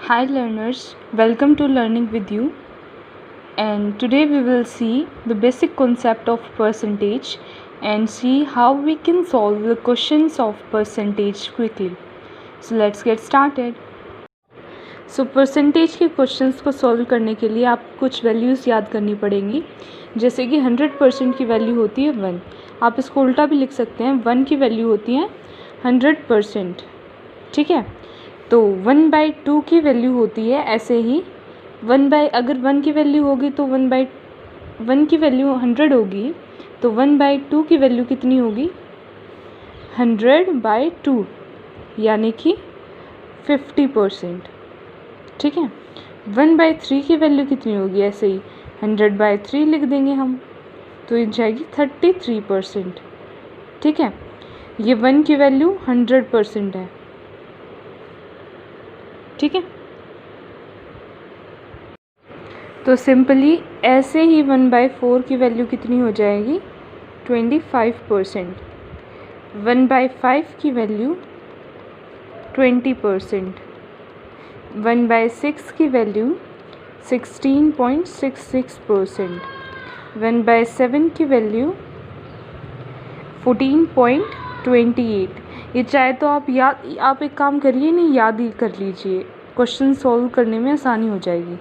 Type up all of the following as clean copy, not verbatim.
Hi learners, welcome to Learning with You, and today we will see the basic concept of percentage and see how we can solve the questions of percentage quickly. So let's get started. So percentage के questions को solve करने के लिए आप कुछ values याद करनी पड़ेंगी, जैसे कि 100% की वैल्यू होती है 1। आप इसको उल्टा भी लिख सकते हैं, 1 की वैल्यू होती है 100%। ठीक है, तो 1/2 की वैल्यू होती है ऐसे ही अगर 1 की वैल्यू होगी तो 1 की वैल्यू 100 होगी, तो 1/2 की वैल्यू कितनी होगी 100/2, यानी कि 50%। ठीक है, 1/3 की वैल्यू कितनी होगी, ऐसे ही 100/3 लिख देंगे हम, तो ये जाएगी 33%। ठीक है, ये 1 की वैल्यू 100% है। ठीक है, तो सिंपली ऐसे ही 1/4 की वैल्यू कितनी हो जाएगी 25%। 1/5 की वैल्यू 20%। 1/6 की वैल्यू 16.66%। 1/7 की वैल्यू 14.28। ये चाहे तो आप एक काम करिए, नहीं याद ही कर लीजिए, क्वेश्चन सॉल्व करने में आसानी हो जाएगी।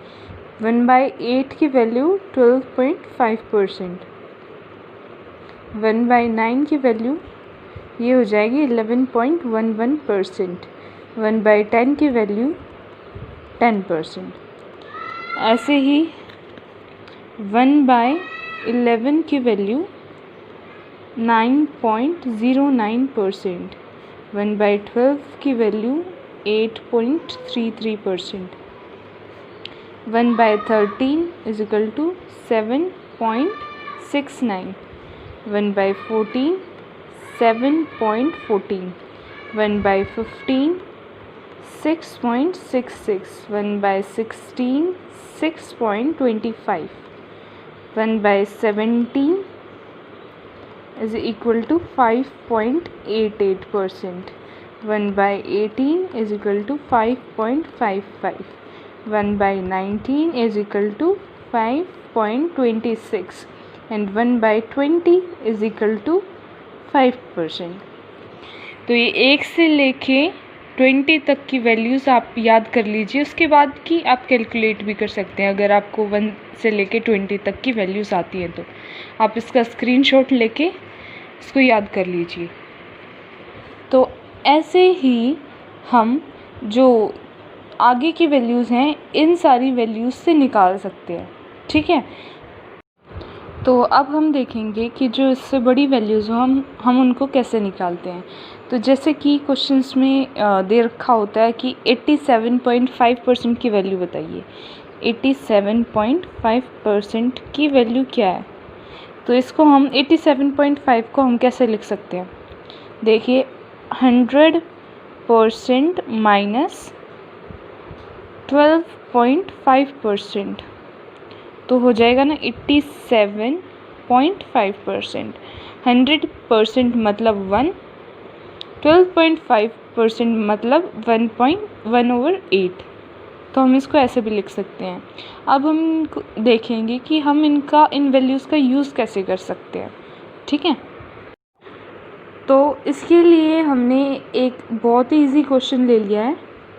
1/8 की वैल्यू 12.5%। 1/9 की वैल्यू ये हो जाएगी 11.11%। 1/10 की वैल्यू 10%। ऐसे ही 1/11 की वैल्यू 9.09%। 1/12 की value 8.33%। 1/13 is equal to 7.69। 1/14 7.14। 1/15 6.66। 1/16 6.25। 1/17 is equal to 5.88%. 1/18 is equal to 5.55. 1/19 is equal to 5.26 and 1/20 is equal to 5%। तो ये 1 से लेके 20 तक की वैल्यूज़ आप याद कर लीजिए, उसके बाद की आप कैलकुलेट भी कर सकते हैं। अगर आपको 1 से लेके 20 तक की वैल्यूज़ आती हैं तो आप इसका स्क्रीनशॉट लेके इसको याद कर लीजिए। तो ऐसे ही हम जो आगे की वैल्यूज़ हैं इन सारी वैल्यूज़ से निकाल सकते हैं। ठीक है, तो अब हम देखेंगे कि जो इससे बड़ी वैल्यूज़ हो हम उनको कैसे निकालते हैं। तो जैसे कि क्वेश्चंस में दे रखा होता है कि 87.5% की वैल्यू बताइए। 87.5% की वैल्यू क्या है, तो इसको हम 87.5 को हम कैसे लिख सकते हैं, देखिए 100% माइनस 12.5%, तो हो जाएगा ना 87.5%। 100% मतलब 1, 12.5% मतलब 1/8। तो हम इसको ऐसे भी लिख सकते हैं। अब हम देखेंगे कि हम इन वैल्यूज़ का यूज़ कैसे कर सकते हैं। ठीक है, तो इसके लिए हमने एक बहुत ही ईजी क्वेश्चन ले लिया है।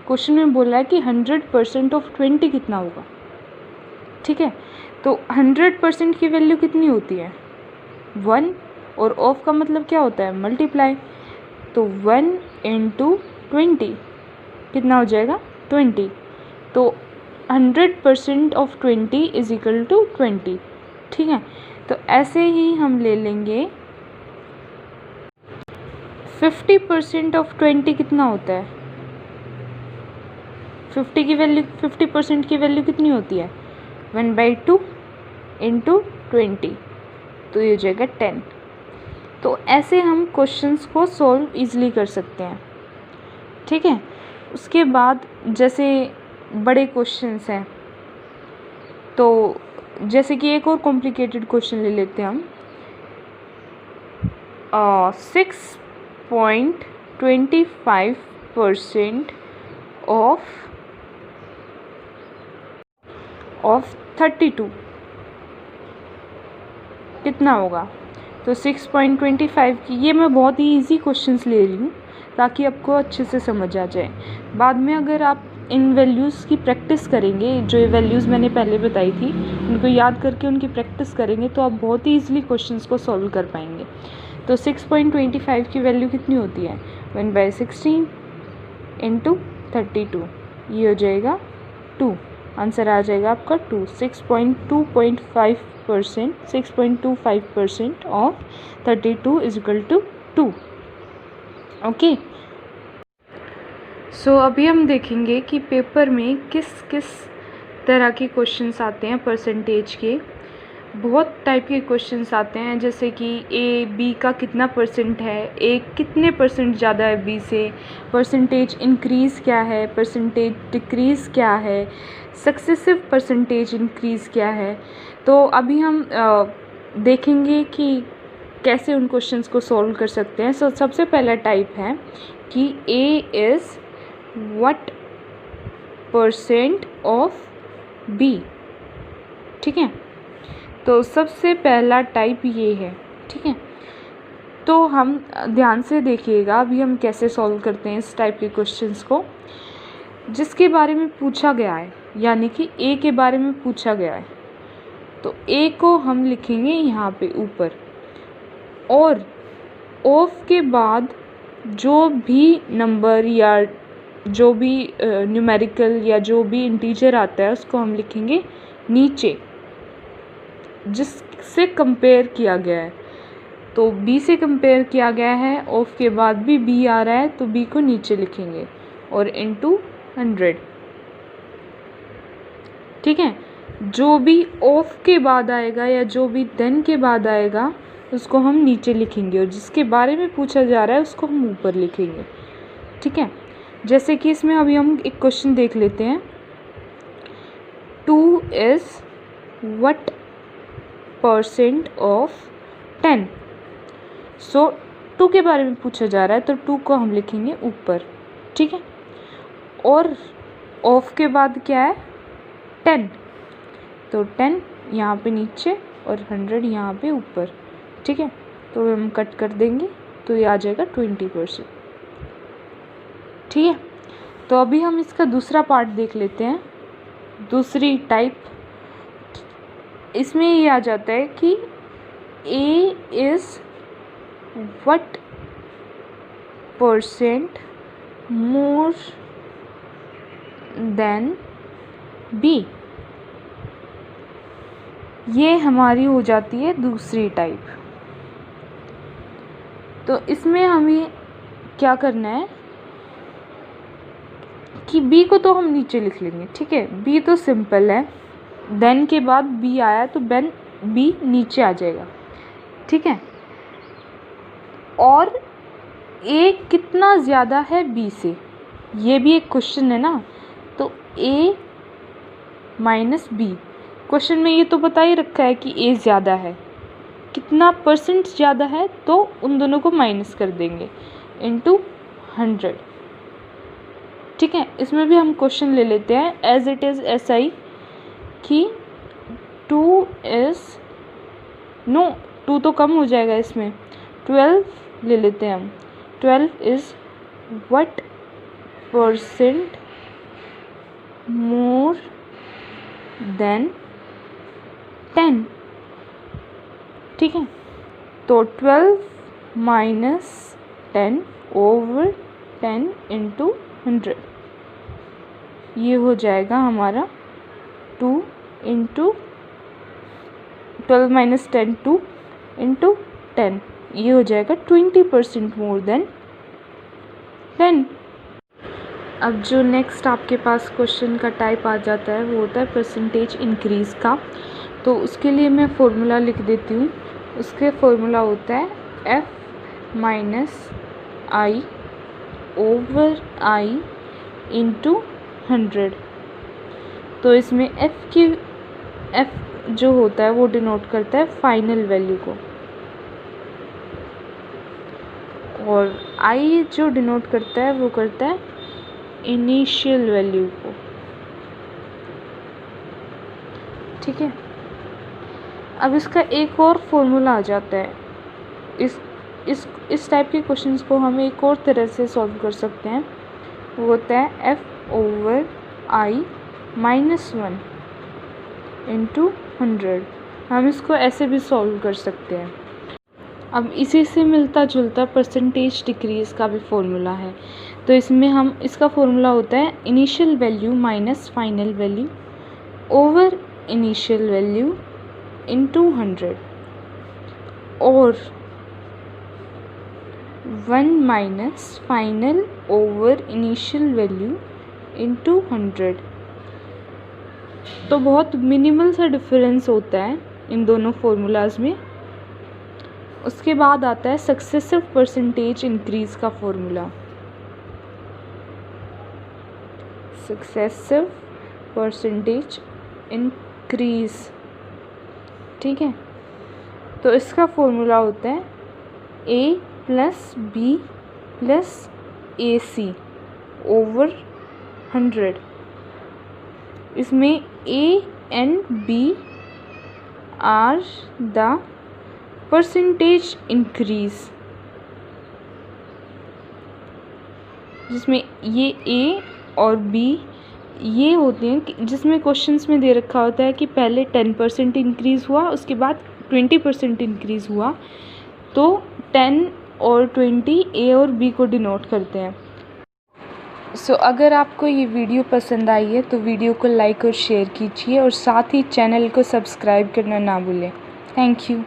क्वेश्चन में बोला है कि 100% ऑफ 20 कितना होगा। ठीक है, तो 100% की वैल्यू कितनी होती है 1, और ऑफ का मतलब क्या होता है मल्टीप्लाई, तो 1 × 20 कितना हो जाएगा 20। तो 100% ऑफ 20 इज इक्वल टू 20। ठीक है, तो ऐसे ही हम ले लेंगे 50% ऑफ 20 कितना होता है, 50% की वैल्यू कितनी होती है 1/2 × 20, तो ये हो जाएगा 10। तो ऐसे हम क्वेश्चंस को सॉल्व इजीली कर सकते हैं। ठीक है, उसके बाद जैसे बड़े क्वेश्चंस हैं, तो जैसे कि एक और कॉम्प्लिकेटेड क्वेश्चन ले लेते हैं हम। 6.25% ऑफ ऑफ 32 कितना होगा? तो 6.25 की, ये मैं बहुत ही इजी क्वेश्चंस ले रही हूँ ताकि आपको अच्छे से समझ आ जाए। बाद में अगर आप इन वैल्यूज़ की प्रैक्टिस करेंगे, जो ये वैल्यूज़ मैंने पहले बताई थी उनको याद करके उनकी प्रैक्टिस करेंगे तो आप बहुत ही ईजिली क्वेश्चंस को सॉल्व कर पाएंगे। तो 6.25 की वैल्यू कितनी होती है? 1/16 इंटू 32, ये हो जाएगा 2। आंसर आ जाएगा आपका 2। 6.25% of 32 is equal to 2। Okay, so अभी हम देखेंगे कि पेपर में किस किस तरह के क्वेश्चंस आते हैं परसेंटेज के। बहुत टाइप के क्वेश्चंस आते हैं, जैसे कि ए बी का कितना परसेंट है, ए कितने परसेंट ज़्यादा है बी से, परसेंटेज इंक्रीज़ क्या है, परसेंटेज डिक्रीज़ क्या है, सक्सेसिव परसेंटेज इंक्रीज़ क्या है। तो अभी हम देखेंगे कि कैसे उन क्वेश्चंस को सॉल्व कर सकते हैं। सो सबसे पहला टाइप है कि A is what percent of B. ठीक है, तो सबसे पहला टाइप ये है। ठीक है, तो हम ध्यान से देखिएगा अभी हम कैसे सॉल्व करते हैं इस टाइप के क्वेश्चंस को। जिसके बारे में पूछा गया है, यानी कि ए के बारे में पूछा गया है, तो ए को हम लिखेंगे यहाँ पे ऊपर, और ऑफ के बाद जो भी नंबर या जो भी न्यूमेरिकल या जो भी इंटीजर आता है उसको हम लिखेंगे नीचे, जिससे कंपेयर किया गया है। तो बी से कंपेयर किया गया है, ऑफ के बाद भी बी आ रहा है तो बी को नीचे लिखेंगे और इनटू 100। ठीक है, जो भी ऑफ के बाद आएगा या जो भी देन के बाद आएगा उसको हम नीचे लिखेंगे, और जिसके बारे में पूछा जा रहा है उसको हम ऊपर लिखेंगे। ठीक है, जैसे कि इसमें अभी हम एक क्वेश्चन देख लेते हैं। 2 इज़ व्हाट परसेंट ऑफ 10। सो 2 के बारे में पूछा जा रहा है तो 2 को हम लिखेंगे ऊपर। ठीक है, और ऑफ के बाद क्या है? 10, तो 10 यहाँ पे नीचे और 100 यहाँ पे ऊपर। ठीक है, तो हम कट कर देंगे तो ये आ जाएगा 20%। ठीक है, तो अभी हम इसका दूसरा पार्ट देख लेते हैं, दूसरी टाइप। इसमें ये आ जाता है कि A is what percent more than B. ये हमारी हो जाती है दूसरी टाइप। तो इसमें हमें क्या करना है कि बी को तो हम नीचे लिख लेंगे। ठीक है, बी तो सिंपल है, देन के बाद बी आया तो देन बी नीचे आ जाएगा। ठीक है, और ए कितना ज़्यादा है बी से, ये भी एक क्वेश्चन है ना। तो ए माइनस बी, क्वेश्चन में ये तो बता ही रखा है कि ए ज़्यादा है, कितना परसेंट ज़्यादा है तो उन दोनों को माइनस कर देंगे इनटू 100। ठीक है, इसमें भी हम क्वेश्चन ले लेते हैं एज इट इज़ ऐसा ही कि 2 तो कम हो जाएगा इसमें, 12 ले लेते हैं हम। 12 is what percent more then 10। ठीक है, तो 12 माइनस 10 ओवर 10 इंटू 100, ये हो जाएगा हमारा 2 इंटू 12 माइनस 10 2 इंटू 10, ये हो जाएगा 20% मोर देन 10। अब जो नेक्स्ट आपके पास क्वेश्चन का टाइप आ जाता है वो होता है परसेंटेज इंक्रीज़ का। तो उसके लिए मैं फ़ॉर्मूला लिख देती हूँ। उसके फ़ॉर्मूला होता है f माइनस आई ओवर आई इंटू 100। तो इसमें f जो होता है वो डिनोट करता है फाइनल वैल्यू को, और i जो डिनोट करता है वो करता है इनिशियल वैल्यू को। ठीक है। अब इसका एक और फॉर्मूला आ जाता है। इस टाइप के क्वेश्चंस को हम एक और तरह से सॉल्व कर सकते हैं। वो होता है f/i - 1 × 100। हम इसको ऐसे भी सॉल्व कर सकते हैं। अब इसी से मिलता जुलता परसेंटेज डिक्रीज़ का भी फॉर्मूला है। तो इसमें हम इसका फॉर्मूला होता है initial value minus final value over initial value into 100 और 1 minus final over initial value into 100। तो बहुत मिनिमल सा डिफरेंस होता है इन दोनों फार्मूलाज में। उसके बाद आता है सक्सेसिव परसेंटेज इंक्रीज़ का फॉर्मूला। सक्सेसिव परसेंटेज इंक्रीज़, ठीक है। तो इसका फॉर्मूला होता है a + b + ac ओवर 100। इसमें a and b are the percentage increase, जिसमें ये a और b ये होते हैं जिसमें क्वेश्चंस में दे रखा होता है कि पहले 10% इंक्रीज़ हुआ, उसके बाद 20% इंक्रीज़ हुआ। तो 10 और 20 a और b को डिनोट करते हैं। सो अगर आपको ये वीडियो पसंद आई है तो वीडियो को लाइक और शेयर कीजिए और साथ ही चैनल को सब्सक्राइब करना ना भूलें। Thank you.